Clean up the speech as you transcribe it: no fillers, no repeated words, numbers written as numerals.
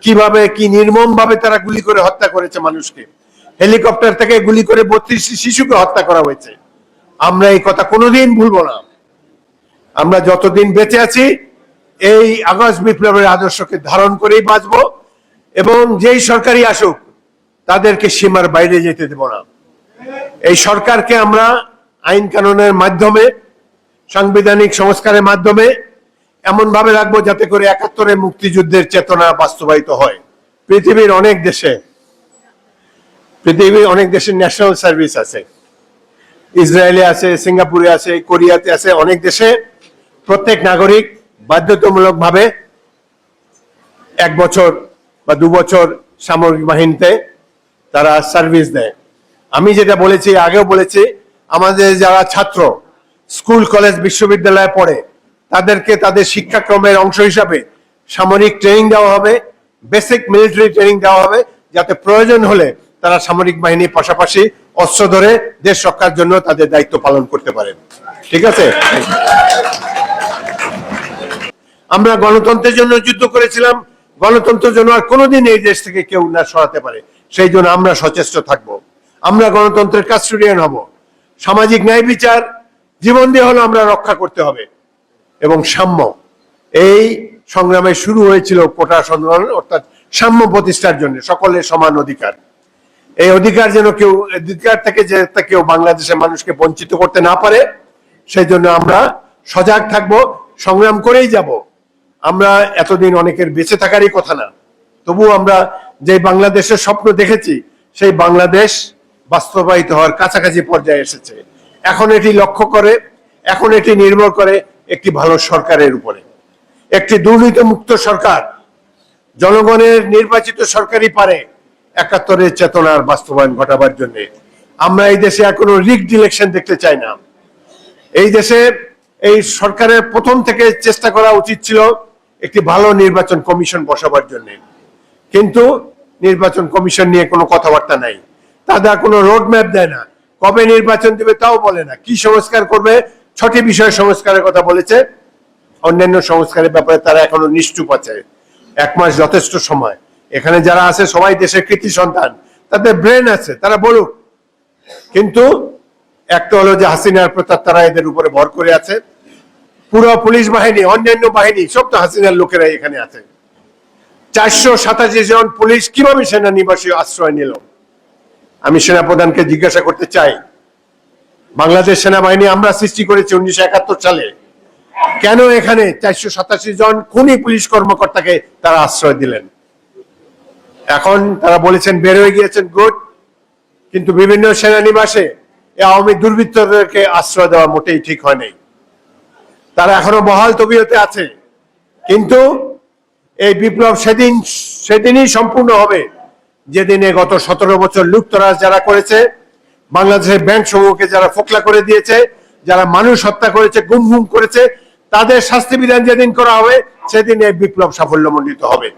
কিভাবে কি নির্মম ভাবে তারা গুলি করে হত্যা করেছে মানুষকে, হেলিকপ্টার থেকে গুলি করে 32টি শিশুকে হত্যা করা হয়েছে। আমরা এই কথা কোনোদিন ভুলবো না। আমরা যতদিন বেঁচে আছি এই আগস্ট বিপ্লবের আদর্শকে ধারণ করেই বাঁচব, এবং যেই সরকারই আসুক তাদেরকে সীমার বাইরে যেতে দেব না। এই সরকারকে আমরা আইন কানুনের মাধ্যমে, সাংবিধানিক সংস্কারের মাধ্যমে এমন ভাবে রাখবো যাতে করে 71-এর মুক্তিযুদ্ধের চেতনা বাস্তবায়িত হয়। পৃথিবীর অনেক দেশে ন্যাশনাল সার্ভিস আছে, ইসরায়েলে আছে, সিঙ্গাপুরে আছে, কোরিয়াতে আছে। অনেক দেশে প্রত্যেক নাগরিক বাধ্যতামূলক ভাবে 1 বছর বা 2 বছর সামরিক বাহিনীতে তারা সার্ভিস দেয়। আমি যেটা বলেছি, আগেও বলেছি, আমাদের যারা ছাত্র স্কুল কলেজ বিশ্ববিদ্যালয়ে পড়ে তাদেরকে তাদের শিক্ষাক্রমের অংশ হিসাবে সামরিক ট্রেনিং দেওয়া হবে, বেসিক মিলিটারি ট্রেনিং দেওয়া হবে, যাতে প্রয়োজন হলে তারা সামরিক বাহিনীর পাশাপাশি অস্ত্র ধরে দেশ রক্ষার জন্য তাদের দায়িত্ব পালন করতে পারে। ঠিক আছে? আমরা গণতন্ত্রের জন্য যুদ্ধ করেছিলাম, গণতন্ত্রের জন্য আর কোনোদিন এই দেশ থেকে কেউ না সরাতে পারে, সেই জন্য আমরা সচেষ্ট থাকবো। আমরা গণতন্ত্রের কাস্টোডিয়ান হব। সামাজিক ন্যায় বিচার জীবন দিয়ে হলো আমরা রক্ষা করতে হবে, এবং সাম্য, এই সংগ্রামে শুরু হয়েছিল কোটা সংগ্রাম, অর্থাৎ সাম্য প্রতিষ্ঠার জন্য, সকলের সমান অধিকার। এই অধিকার যেন অধিকার থেকে যে কেউ বাংলাদেশের মানুষকে বঞ্চিত করতে না পারে, সেই জন্য আমরা সজাগ থাকব, সংগ্রাম করেই যাব। আমরা এতদিন অনেকের বেঁচে থাকারই কথা না, তবু আমরা যে বাংলাদেশের স্বপ্ন দেখেছি সেই বাংলাদেশ বাস্তবায়িত হওয়ার কাছাকাছি পর্যায়ে এসেছে। এখন এটি লক্ষ্য করে, এখন এটি নির্ভর করে একটি ভালো সরকারের উপরে। একটি দুর্নীতিমুক্ত সরকার, জনগণের নির্বাচিত সরকারই পারে 71-এর চেতনার বাস্তবায়ন ঘটাবার জন্য। আমরা এই দেশে এখনো রিগড ইলেকশন দেখতে চাই না। এই দেশে এই সরকারের প্রথম থেকে চেষ্টা করা উচিত ছিল একটি ভালো নির্বাচন কমিশন বসাবার জন্য, কিন্তু নির্বাচন কমিশন নিয়ে কোনো কথাবার্তা নাই। তারা কোনো রোড ম্যাপ দেয় না, কবে নির্বাচন দেবে তাও বলে না, কি সংস্কার করবে 6টি বিষয় সংস্কারের কথা বলেছে। অন্যান্য সংস্কারের ব্যাপারে তারা এখনো নিশ্চুপ আছে। 1 মাস যথেষ্ট সময়। এখানে যারা আছে সবাই দেশের কৃতি সন্তান, তাদের ব্রেন আছে, তারা বলুক। কিন্তু একটা হলো যে হাসিনার প্রতাপ, তারা এদের উপরে ভর করে আছে। পুরো পুলিশ বাহিনী, অন্যান্য বাহিনী সব তো হাসিনার লোকেরাই এখানে আছে। 487 জন পুলিশ কিভাবে সেনানিবাসে আশ্রয় নিল? আমি সেনাপ্রধানকে জিজ্ঞাসা করতে চাই, বাংলাদেশ সেনাবাহিনী আমরা সৃষ্টি করেছি 1971 সালে, কেন এখানে 487 জন খুনি পুলিশ কর্মকর্তাকে তারা আশ্রয় দিলেন? এখন তারা বলেছেন বের হয়ে গিয়েছেন, গুড, কিন্তু বিভিন্ন সেনানিবাসে আওয়ামী দুর্বৃত্তদেরকে আশ্রয় দেওয়া মোটেই ঠিক হয় নাই। তারা এখনো বহাল তবিয়তে আছে। কিন্তু এই বিপ্লব সেদিনই সম্পূর্ণ হবে যেদিনে গত 17 বছর লুটতরাজ যারা করেছে, বাংলাদেশের ব্যাংক সমূহকে যারা ফোকলা করে দিয়েছে, যারা মানুষ হত্যা করেছে, গুম করেছে, তাদের শাস্তি বিধান যেদিন করা হবে সেদিন এই বিপ্লব সাফল্যমণ্ডিত হবে।